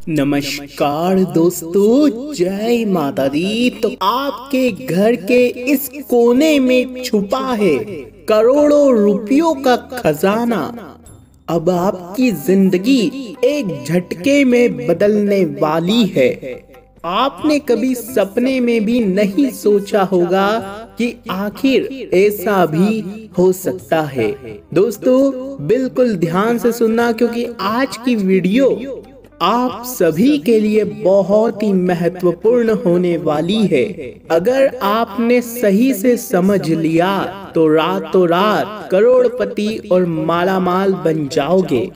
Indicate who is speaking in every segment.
Speaker 1: नमस्कार दोस्तों, जय माता दी। तो आपके घर के इस कोने में छुपा है करोड़ों रुपयों का खजाना। अब आपकी जिंदगी एक झटके में बदलने वाली है। आपने कभी सपने में भी नहीं सोचा होगा कि आखिर ऐसा भी हो सकता है। दोस्तों बिल्कुल ध्यान से सुनना, क्योंकि आज की वीडियो आप सभी के लिए बहुत ही महत्वपूर्ण होने वाली है। अगर आपने सही से समझ लिया तो रातों रात करोड़पति और मालामाल बन जाओगे।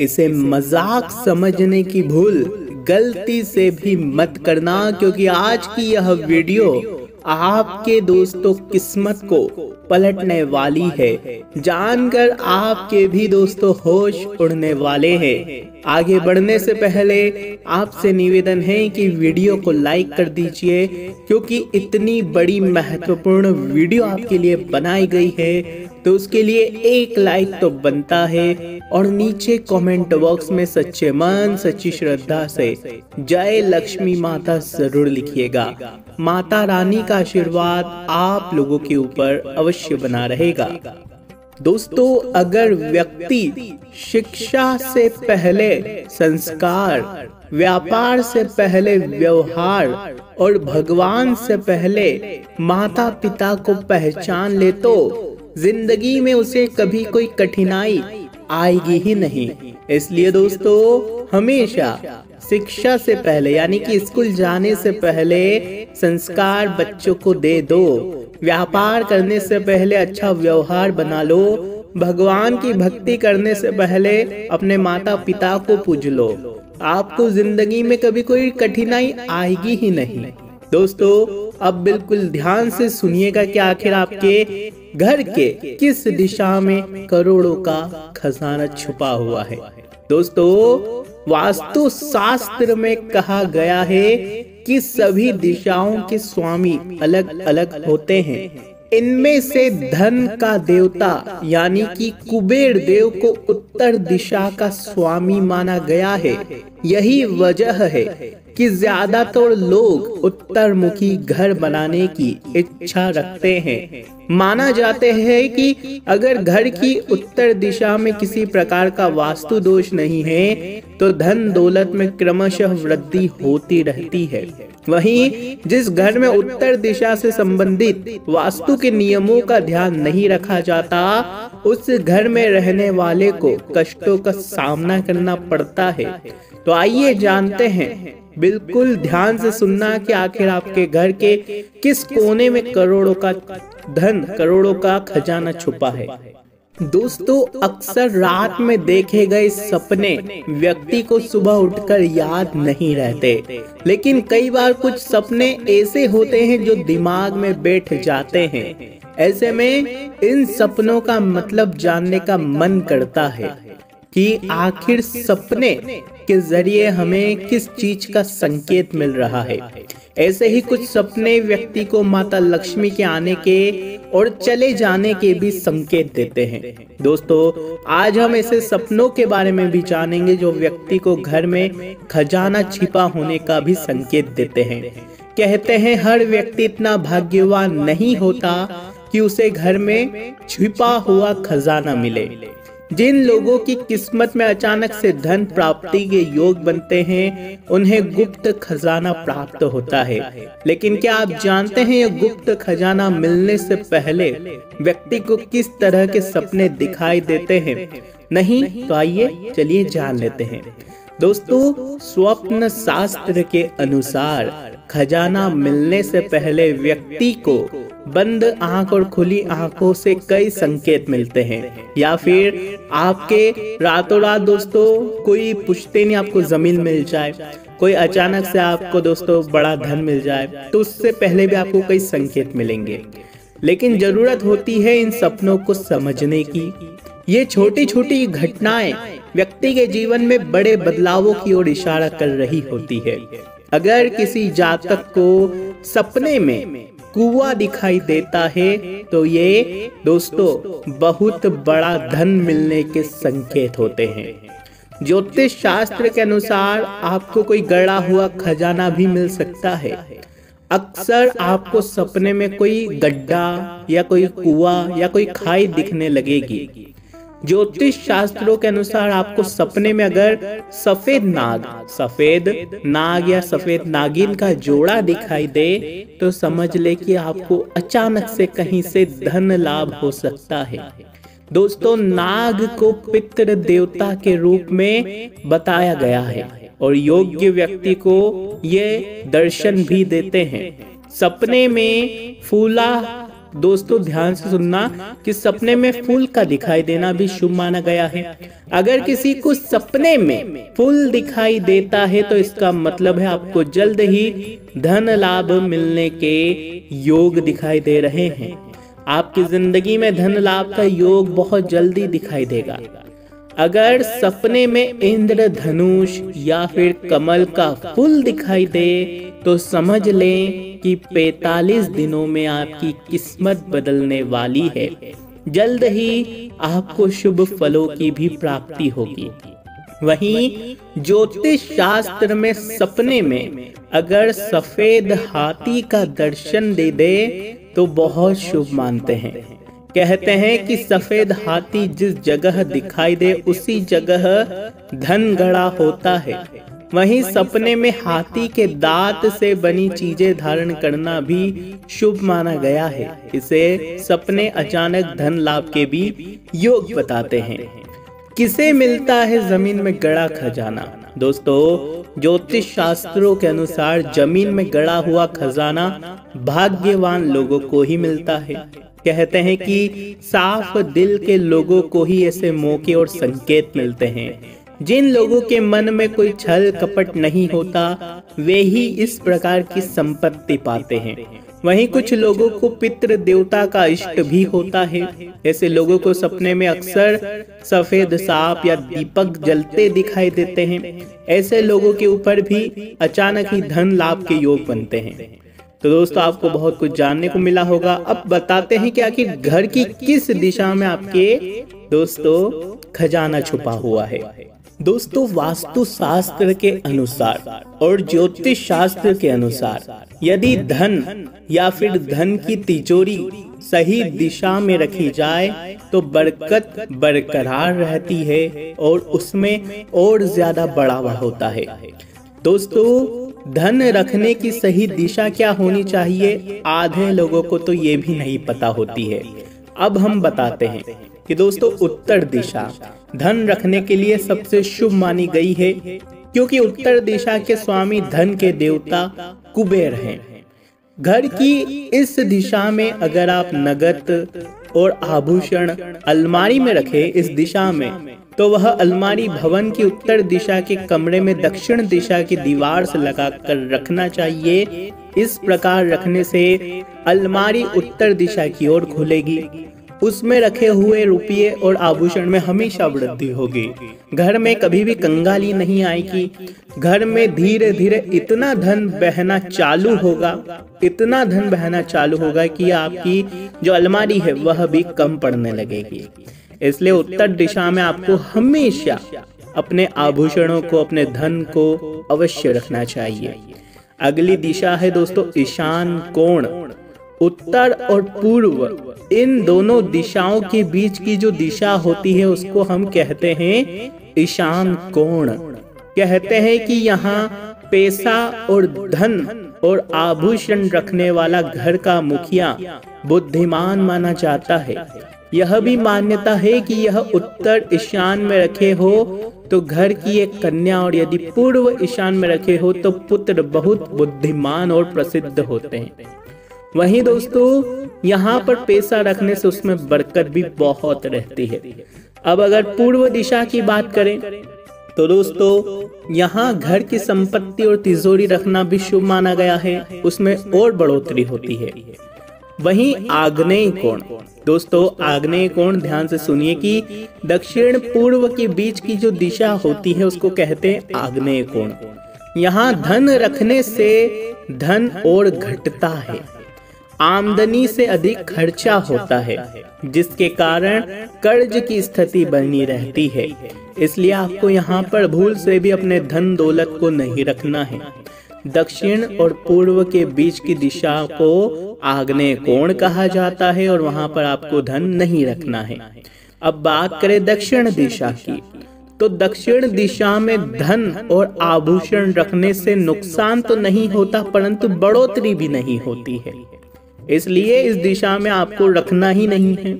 Speaker 1: इसे मजाक समझने की भूल गलती से भी मत करना, क्योंकि आज की यह वीडियो आपके दोस्तों किस्मत को पलटने वाली है। जानकर आपके भी दोस्तों होश उड़ने वाले हैं। आगे बढ़ने से पहले आपसे निवेदन है कि वीडियो को लाइक कर दीजिए, क्योंकि इतनी बड़ी महत्वपूर्ण वीडियो आपके लिए बनाई गई है, तो उसके लिए एक लाइक तो बनता है। और नीचे कमेंट बॉक्स में सच्चे मन सच्ची श्रद्धा से जय लक्ष्मी माता जरूर लिखिएगा। माता रानी का आशीर्वाद आप लोगों के ऊपर अवश्य बना रहेगा। दोस्तों, अगर व्यक्ति शिक्षा से पहले संस्कार, व्यापार से पहले व्यवहार और भगवान से पहले माता पिता को पहचान ले तो जिंदगी में उसे कभी कोई कठिनाई आएगी ही नहीं। इसलिए दोस्तों हमेशा शिक्षा से पहले यानी कि स्कूल जाने से पहले संस्कार बच्चों को दे दो। व्यापार करने से पहले अच्छा व्यवहार बना लो। भगवान की भक्ति करने से पहले अपने माता पिता को पूज लो। आपको जिंदगी में कभी कोई कठिनाई आएगी ही नहीं। दोस्तों अब बिल्कुल ध्यान से सुनिएगा कि आखिर आपके घर के किस दिशा में करोड़ों का खजाना छुपा हुआ है। दोस्तों वास्तु शास्त्र में कहा गया है कि सभी दिशाओं के स्वामी अलग अलग होते हैं। इनमें से धन का देवता यानी कि कुबेर देव को उत्तर दिशा का स्वामी माना गया है। यही वजह है कि ज्यादातर लोग उत्तर मुखी घर बनाने की इच्छा रखते हैं। माना जाते हैं कि अगर घर की उत्तर दिशा में किसी प्रकार का वास्तु दोष नहीं है तो धन दौलत में क्रमशः वृद्धि होती रहती है। वहीं जिस घर में उत्तर दिशा से संबंधित वास्तु के नियमों का ध्यान नहीं रखा जाता, उस घर में रहने वाले को कष्टों का सामना करना पड़ता है। तो आइए जानते हैं, बिल्कुल ध्यान से सुनना कि आखिर आपके घर के किस कोने में करोड़ों का धन, करोड़ों का खजाना छुपा है। दोस्तों अक्सर रात में देखे गए सपने व्यक्ति को सुबह उठकर याद नहीं रहते, लेकिन कई बार कुछ सपने ऐसे होते हैं जो दिमाग में बैठ जाते हैं। ऐसे में इन सपनों का मतलब जानने का मन करता है कि आखिर सपने के जरिए हमें किस चीज का संकेत मिल रहा है। ऐसे ही कुछ सपने व्यक्ति को माता लक्ष्मी के आने के और चले जाने के भी संकेत देते हैं। दोस्तों आज हम ऐसे सपनों के बारे में भी जानेंगे जो व्यक्ति को घर में खजाना छिपा होने का भी संकेत देते हैं। कहते हैं हर व्यक्ति इतना भाग्यवान नहीं होता कि उसे घर में छिपा हुआ खजाना मिले। जिन लोगों की किस्मत में अचानक से धन प्राप्ति के योग बनते हैं उन्हें गुप्त खजाना प्राप्त होता है। लेकिन क्या आप जानते हैं यह गुप्त खजाना मिलने से पहले व्यक्ति को किस तरह के सपने दिखाई देते हैं? नहीं तो आइए चलिए जान लेते हैं। दोस्तों स्वप्न शास्त्र के अनुसार खजाना मिलने से पहले व्यक्ति को बंद आंख और खुली आंखों से कई संकेत मिलते हैं, या फिर आपके रातों रात दोस्तों कोई पूछते नहीं आपको जमीन मिल जाए, कोई अचानक से आपको दोस्तों बड़ा धन मिल जाए, तो उससे पहले भी आपको कई संकेत मिलेंगे। लेकिन जरूरत होती है इन सपनों को समझने की। ये छोटी छोटी घटनाएं व्यक्ति के जीवन में बड़े बदलावों की ओर इशारा कर रही होती है। अगर किसी जातक को सपने में कुआं दिखाई देता है तो ये दोस्तों बहुत बड़ा धन मिलने के संकेत होते हैं। ज्योतिष शास्त्र के अनुसार आपको कोई गड़ा हुआ खजाना भी मिल सकता है। अक्सर आपको सपने में कोई गड्ढा या कोई कुआं या कोई खाई दिखने लगेगी। ज्योतिष शास्त्रों के अनुसार आपको सपने में अगर सफेद नाग या सफेद नागिन का जोड़ा दिखाई दे तो समझ ले कि आपको अचानक से कहीं से धन लाभ हो सकता है। दोस्तों, नाग को पितृ देवता के रूप में बताया गया है और योग्य व्यक्ति को ये दर्शन भी देते हैं। सपने में फूला, दोस्तों ध्यान से सुनना कि सपने में फूल का दिखाई देना भी शुभ माना गया है। अगर किसी को सपने में फूल दिखाई देता है तो इसका मतलब है आपको जल्द ही धन लाभ मिलने के योग दिखाई दे रहे हैं। आपकी जिंदगी में धन लाभ का योग बहुत जल्दी दिखाई देगा। अगर सपने में इंद्रधनुष या फिर कमल का फूल दिखाई दे तो समझ लें कि 45 दिनों में आपकी किस्मत बदलने वाली है। जल्द ही आपको शुभ फलों की भी प्राप्ति होगी। वहीं ज्योतिष शास्त्र में सपने में अगर सफेद हाथी का दर्शन दे तो बहुत शुभ मानते हैं। कहते हैं कि सफेद हाथी जिस जगह दिखाई दे उसी जगह धन गड़ा होता है। वहीं सपने में हाथी के दांत से बनी चीजें धारण करना भी शुभ माना गया है। इसे सपने अचानक धन लाभ के भी योग बताते हैं। किसे मिलता है जमीन में गड़ा खजाना? दोस्तों, ज्योतिष शास्त्रों के अनुसार जमीन में गड़ा हुआ खजाना भाग्यवान लोगों को ही मिलता है। कहते हैं कि साफ दिल के लोगों को ही ऐसे मौके और संकेत मिलते हैं। जिन लोगों के मन में कोई छल कपट नहीं होता वे ही इस प्रकार की संपत्ति पाते हैं। वहीं कुछ लोगों को पितृ देवता का इष्ट भी होता है। ऐसे लोगों को सपने में अक्सर सफेद सांप या दीपक जलते दिखाई देते हैं। ऐसे लोगों के ऊपर भी अचानक ही धन लाभ के योग बनते हैं। तो दोस्तों, आपको बहुत कुछ जानने को मिला होगा। अब बताते हैं कि आखिर घर की किस दिशा में आपके दोस्तों खजाना छुपा हुआ है। दोस्तों, वास्तु शास्त्र के अनुसार और ज्योतिष शास्त्र के अनुसार यदि धन या फिर धन की तिजोरी सही दिशा में रखी जाए तो बरकत बरकरार रहती है और उसमें और ज्यादा बढ़ावा होता है। दोस्तों, धन रखने की सही दिशा क्या होनी चाहिए, आधे लोगों को तो ये भी नहीं पता होती है। अब हम बताते हैं कि दोस्तों, उत्तर दिशा धन रखने के लिए सबसे शुभ मानी गई है, क्योंकि उत्तर दिशा के स्वामी धन के देवता कुबेर हैं। घर की इस दिशा में अगर आप नगद और आभूषण अलमारी में रखें इस दिशा में, तो वह अलमारी भवन की उत्तर दिशा के कमरे में दक्षिण दिशा की दीवार से लगाकर रखना चाहिए। इस प्रकार रखने से अलमारी उत्तर दिशा की ओर खुलेगी। उसमें रखे हुए रुपये और आभूषण में हमेशा वृद्धि होगी। घर में कभी भी कंगाली नहीं आएगी। घर में धीरे धीरे इतना धन बहना चालू होगा कि आपकी जो अलमारी है वह भी कम पड़ने लगेगी। इसलिए उत्तर दिशा में आपको हमेशा अपने आभूषणों को, अपने धन को अवश्य रखना चाहिए। अगली दिशा है दोस्तों ईशान कोण। उत्तर और पूर्व इन दोनों दिशाओं के बीच की जो दिशा होती है उसको हम कहते हैं ईशान कोण। कहते हैं कि यहाँ पैसा और धन और आभूषण रखने वाला घर का मुखिया बुद्धिमान माना जाता है। यह भी मान्यता है कि यह उत्तर ईशान में रखे हो तो घर की एक कन्या, और यदि पूर्व ईशान में रखे हो तो पुत्र बहुत बुद्धिमान और प्रसिद्ध होते हैं। वहीं दोस्तों, यहाँ पर पैसा रखने से उसमें बरकत भी बहुत रहती है। अब अगर पूर्व दिशा की बात करें तो दोस्तों, यहाँ घर की संपत्ति और तिजोरी रखना भी शुभ माना गया है, उसमें और बढ़ोतरी होती है। वहीं आग्नेय कोण, दोस्तों आग्नेय कोण ध्यान से सुनिए कि दक्षिण पूर्व के बीच की जो दिशा होती है उसको कहते हैं आग्नेय कोण। यहाँ धन रखने से धन और घटता है। आमदनी से अधिक खर्चा होता है, जिसके कारण कर्ज की स्थिति बनी रहती है। इसलिए आपको यहाँ पर भूल से भी अपने धन दौलत को नहीं रखना है। दक्षिण और पूर्व के बीच की दिशा को आग्नेय कोण कहा जाता है और वहां पर आपको धन नहीं रखना है। अब बात करें दक्षिण दिशा की, तो दक्षिण दिशा में धन और आभूषण रखने से नुकसान तो नहीं होता, परंतु बढ़ोतरी भी नहीं होती है। इसलिए इस दिशा में आपको रखना ही नहीं है।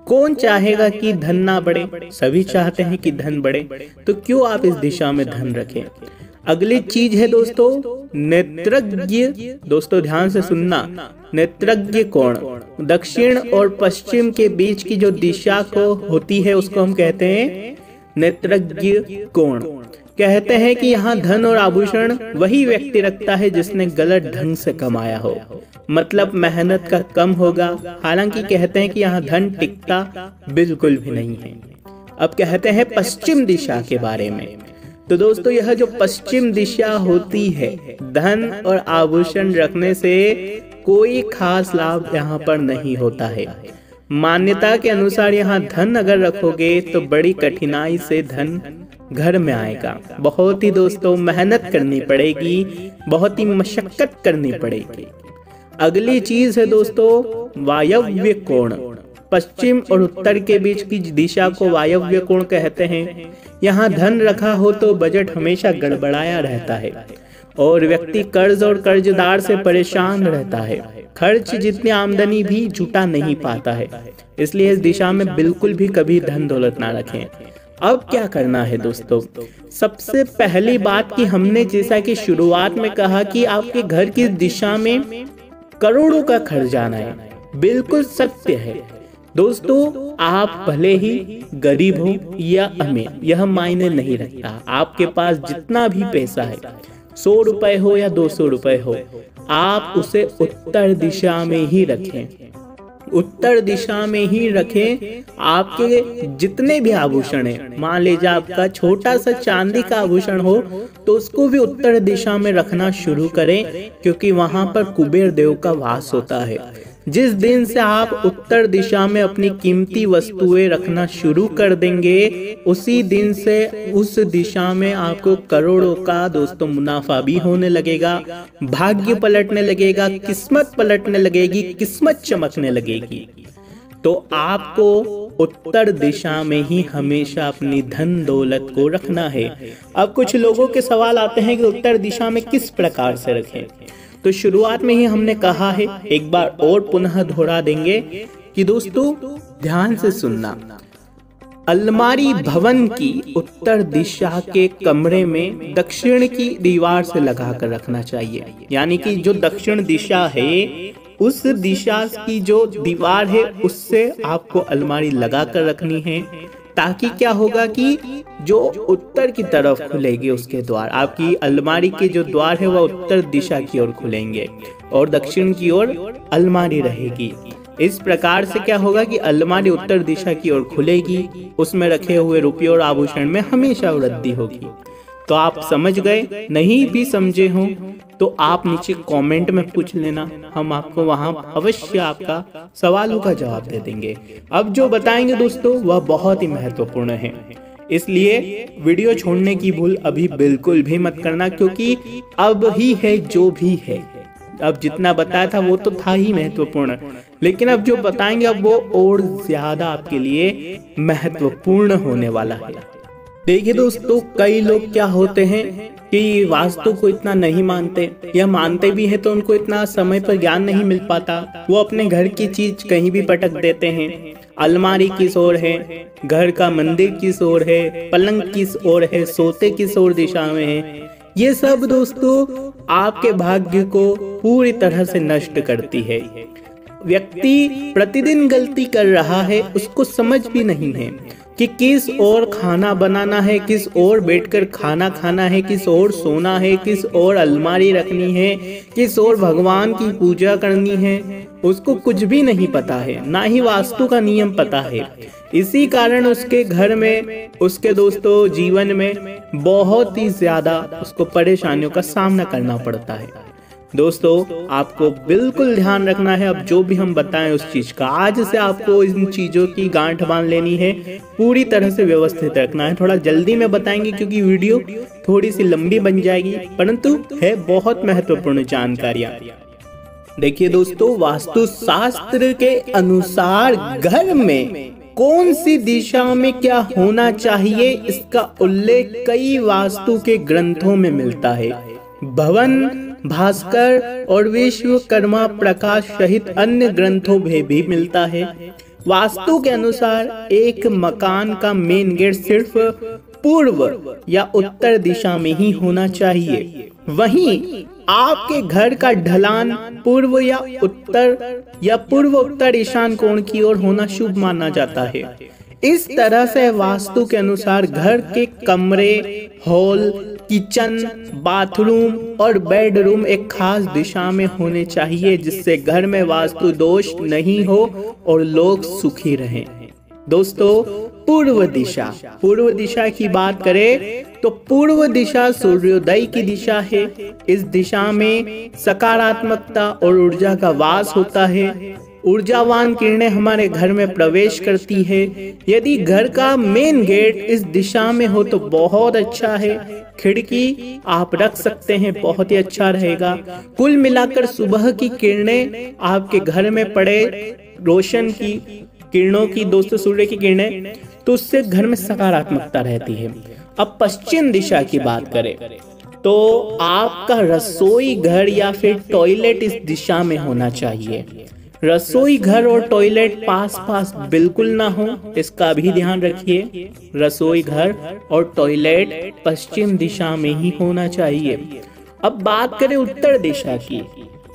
Speaker 1: कौन चाहेगा कि धन ना बढ़े? सभी चाहते हैं कि धन बढ़े, तो क्यों आप इस दिशा में धन रखें। अगली चीज है दोस्तों नेत्रज्ञ। दोस्तों ध्यान से सुनना, नेत्रज्ञ कोण दक्षिण और पश्चिम के बीच की जो दिशा को होती है उसको हम कहते हैं नेत्रज्ञ कोण। कहते हैं कि यहाँ धन और आभूषण वही व्यक्ति रखता है जिसने गलत ढंग से कमाया हो, मतलब मेहनत का कम होगा। हालांकि कहते हैं कि यहाँ धन टिकता बिल्कुल भी नहीं है। अब कहते हैं पश्चिम दिशा के बारे में। तो दोस्तों यह जो पश्चिम दिशा होती है, धन और आभूषण रखने से कोई खास लाभ यहाँ पर नहीं होता है। मान्यता के अनुसार यहाँ धन अगर रखोगे तो बड़ी कठिनाई से धन घर में आएगा। बहुत ही दोस्तों मेहनत करनी पड़ेगी, बहुत ही मशक्कत करनी पड़ेगी। अगली चीज है दोस्तों वायव्य कोण। पश्चिम और उत्तर के बीच की दिशा को वायव्य कोण कहते हैं। यहाँ धन रखा हो तो बजट हमेशा गड़बड़ाया रहता है और व्यक्ति कर्ज और कर्जदार से परेशान रहता है। खर्च जितनी आमदनी भी जुटा नहीं पाता है। इसलिए इस दिशा में बिल्कुल भी कभी धन दौलत ना रखें। अब क्या करना है दोस्तों? सबसे पहली बात कि हमने जैसा कि शुरुआत में कहा कि आपके घर की दिशा में करोड़ों का खर्च आना है, बिल्कुल सत्य है दोस्तों। आप भले ही गरीब हो या अमीर, यह मायने नहीं रखता। आपके पास जितना भी पैसा है, 100 रुपए हो या 200 रुपए हो, आप उसे उत्तर दिशा में ही रखें। उत्तर दिशा में ही रखें। आपके जितने भी आभूषण हैं, मान लीजिए आपका छोटा सा चांदी का आभूषण हो तो उसको भी उत्तर दिशा में रखना शुरू करें, क्योंकि वहां पर कुबेर देव का वास होता है। जिस दिन से आप उत्तर दिशा में अपनी कीमती वस्तुएं रखना शुरू कर देंगे, उसी दिन से उस दिशा में आपको करोड़ों का दोस्तों मुनाफा भी होने लगेगा, भाग्य पलटने लगेगा, किस्मत पलटने लगेगी, किस्मत चमकने लगेगी। तो आपको उत्तर दिशा में ही हमेशा अपनी धन दौलत को रखना है। अब कुछ लोगों के सवाल आते हैं कि उत्तर दिशा में किस प्रकार से रखें। तो शुरुआत में ही हमने कहा है, एक बार और पुनः दोहरा देंगे कि दोस्तों ध्यान से सुनना। अलमारी भवन की उत्तर दिशा के कमरे में दक्षिण की दीवार से लगाकर रखना चाहिए। यानी कि जो दक्षिण दिशा है उस दिशा की जो दीवार है उससे आपको अलमारी लगाकर रखनी है, ताकि क्या होगा कि जो उत्तर की तरफ खुलेगी उसके द्वार, आपकी अलमारी के जो द्वार है वह उत्तर दिशा की ओर खुलेंगे और दक्षिण की ओर अलमारी रहेगी। इस प्रकार से क्या होगा कि अलमारी उत्तर दिशा की ओर खुलेगी, उसमें रखे हुए रुपये और आभूषण में हमेशा वृद्धि होगी। तो आप समझ गए? नहीं भी समझे हो तो आप नीचे कमेंट में पूछ लेना, हम आपको वहां अवश्य आपका सवालों का जवाब दे देंगे। अब जो बताएंगे दोस्तों वह बहुत ही महत्वपूर्ण है, इसलिए वीडियो छोड़ने की भूल अभी बिल्कुल भी मत करना, क्योंकि अब ही है जो भी है। अब जितना बताया था वो तो था ही महत्वपूर्ण, लेकिन अब जो बताएंगे अब वो और ज्यादा आपके लिए महत्वपूर्ण होने वाला है। देखिए दोस्तों, कई लोग क्या होते हैं कि वास्तु को इतना नहीं मानते, या मानते भी हैं तो उनको इतना समय पर ज्ञान नहीं मिल पाता। वो अपने घर की चीज कहीं भी पटक देते हैं। अलमारी किस ओर है, घर का मंदिर किस ओर है, पलंग किस ओर है, सोते किस ओर दिशा में है। ये सब दोस्तों आपके भाग्य को पूरी तरह से नष्ट करती है। व्यक्ति प्रतिदिन गलती कर रहा है, उसको समझ भी नहीं है कि किस ओर खाना बनाना है, किस ओर बैठकर खाना खाना है, किस ओर सोना है, किस ओर अलमारी रखनी है, किस ओर भगवान की पूजा करनी है। उसको कुछ भी नहीं पता है, ना ही वास्तु का नियम पता है। इसी कारण उसके घर में, उसके दोस्तों जीवन में बहुत ही ज्यादा उसको परेशानियों का सामना करना पड़ता है। दोस्तों आपको बिल्कुल ध्यान रखना है, अब जो भी हम बताएं उस चीज का आज से आपको इन चीजों की गांठ बांध लेनी है, पूरी तरह से व्यवस्थित रखना है। थोड़ा जल्दी में बताएंगे क्योंकि वीडियो थोड़ी सी लंबी बन जाएगी, परंतु है बहुत महत्वपूर्ण जानकारियां। देखिए दोस्तों, वास्तु शास्त्र के अनुसार घर में कौन सी दिशा में क्या होना चाहिए, इसका उल्लेख कई वास्तु के ग्रंथों में मिलता है। भवन, भास्कर और विश्वकर्मा प्रकाश सहित अन्य ग्रंथों में भी मिलता है। वास्तु के अनुसार एक मकान का मेन गेट सिर्फ पूर्व या उत्तर दिशा में ही होना चाहिए। वहीं आपके घर का ढलान पूर्व या पूर्व उत्तर ईशान कोण की ओर होना शुभ माना जाता है। इस तरह से वास्तु के अनुसार घर के कमरे, हॉल, किचन, बाथरूम और बेडरूम एक खास दिशा में होने चाहिए, जिससे घर में वास्तु दोष नहीं हो और लोग सुखी रहें। दोस्तों, पूर्व दिशा की बात करें तो पूर्व दिशा सूर्योदय की दिशा है। इस दिशा में सकारात्मकता और ऊर्जा का वास होता है। ऊर्जावान किरणें हमारे घर में प्रवेश करती है। यदि घर का मेन गेट इस दिशा में हो तो बहुत अच्छा है। खिड़की आप रख सकते हैं, बहुत ही अच्छा रहेगा। कुल मिलाकर सुबह की किरणें आपके घर में पड़े, रोशन की किरणों की, दोस्तों सूर्य की किरणें, तो उससे घर में सकारात्मकता रहती है। अब पश्चिम दिशा की बात करें तो आपका रसोई घर या फिर टॉयलेट इस दिशा में होना चाहिए। रसोई घर और टॉयलेट पास बिल्कुल ना हो, इसका भी ध्यान रखिए। रसोई घर और टॉयलेट पश्चिम दिशा में ही होना चाहिए। अब बात करें उत्तर दिशा की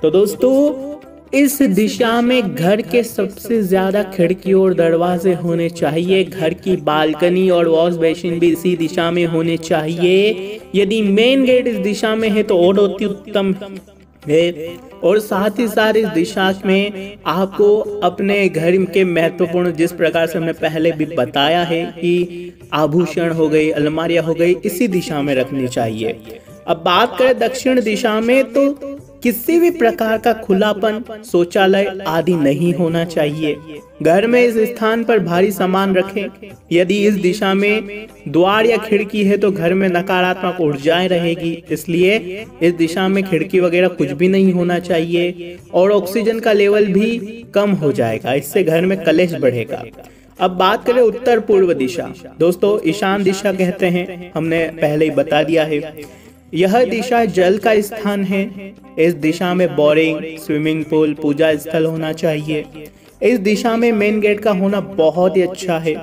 Speaker 1: तो दोस्तों, इस दिशा में घर के सबसे ज्यादा खिड़की और दरवाजे होने चाहिए। घर की बालकनी और वॉश बेसिन भी इसी दिशा में होने चाहिए। यदि मेन गेट इस दिशा में है तो और अति उत्तम है। और साथ ही साथ इस दिशा में आपको अपने घर के महत्वपूर्ण, जिस प्रकार से हमने पहले भी बताया है कि आभूषण हो गई, अलमारियां हो गई, इसी दिशा में रखनी चाहिए। अब बात करें दक्षिण दिशा में तो किसी भी प्रकार का खुलापन, शौचालय आदि नहीं होना चाहिए। घर में इस स्थान पर भारी सामान रखें। यदि इस दिशा में द्वार या खिड़की है तो घर में नकारात्मक ऊर्जाएं रहेगी, इसलिए इस दिशा में खिड़की वगैरह कुछ भी नहीं होना चाहिए। और ऑक्सीजन का लेवल भी कम हो जाएगा, इससे घर में कलेश बढ़ेगा। अब बात करें उत्तर पूर्व दिशा, दोस्तों ईशान दिशा कहते हैं, हमने पहले ही बता दिया है। यह दिशा जल का स्थान है। इस दिशा में बोरिंग, स्विमिंग पूल, पूजा स्थल होना चाहिए। इस दिशा में मेन गेट का होना बहुत ही अच्छा है।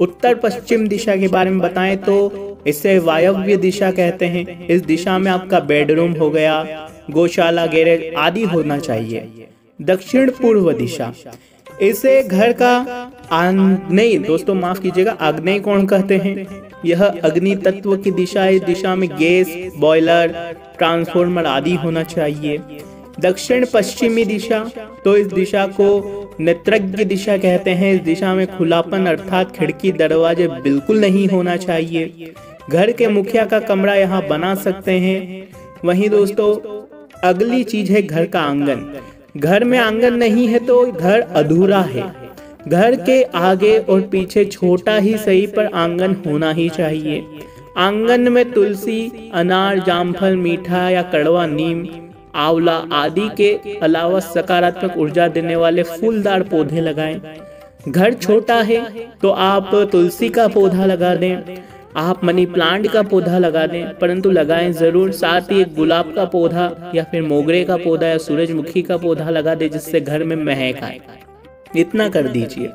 Speaker 1: उत्तर पश्चिम दिशा के बारे में बताएं तो इसे वायव्य दिशा कहते हैं। इस दिशा में आपका बेडरूम हो गया, गौशाला, गैरेज आदि होना चाहिए। दक्षिण पूर्व दिशा, इसे घर का नहीं दोस्तों माफ कीजिएगा, आग्नेय कोण कहते हैं। यह अग्नि तत्व की दिशा है। इस दिशा में गैस, बॉयलर, ट्रांसफार्मर आदि होना चाहिए। दक्षिण पश्चिमी दिशा, तो इस दिशा को नेत्रज्ञ दिशा कहते हैं। इस दिशा में खुलापन अर्थात खिड़की, दरवाजे बिल्कुल नहीं होना चाहिए। घर के मुखिया का कमरा यहाँ बना सकते हैं। वहीं दोस्तों अगली चीज है घर का आंगन। घर में आंगन नहीं है तो घर अधूरा है। घर के आगे और पीछे छोटा ही सही पर आंगन होना ही चाहिए। आंगन में तुलसी, अनार, जामफल, मीठा या कड़वा नीम, आंवला आदि के अलावा सकारात्मक ऊर्जा देने वाले फूलदार पौधे लगाएं। घर छोटा है तो आप तुलसी का पौधा लगा दें, आप मनी प्लांट का पौधा लगा दें, परंतु लगाएं जरूर। साथ ही एक गुलाब का पौधा या फिर मोगरे का पौधा या सूरजमुखी का पौधा लगा दें, जिससे घर में महक आए। इतना कर दीजिए।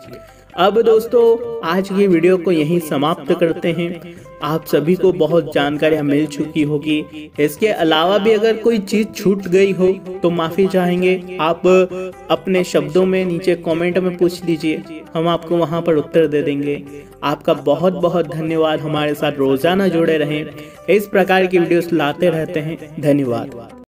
Speaker 1: अब दोस्तों आज की वीडियो को यहीं समाप्त करते हैं। आप सभी को बहुत जानकारियां मिल चुकी होगी। इसके अलावा भी अगर कोई चीज छूट गई हो तो माफी चाहेंगे। आप अपने शब्दों में नीचे कमेंट में पूछ दीजिए, हम आपको वहां पर उत्तर दे देंगे। आपका बहुत बहुत धन्यवाद। हमारे साथ रोजाना जुड़े रहें, इस प्रकार की वीडियोस लाते रहते हैं। धन्यवाद।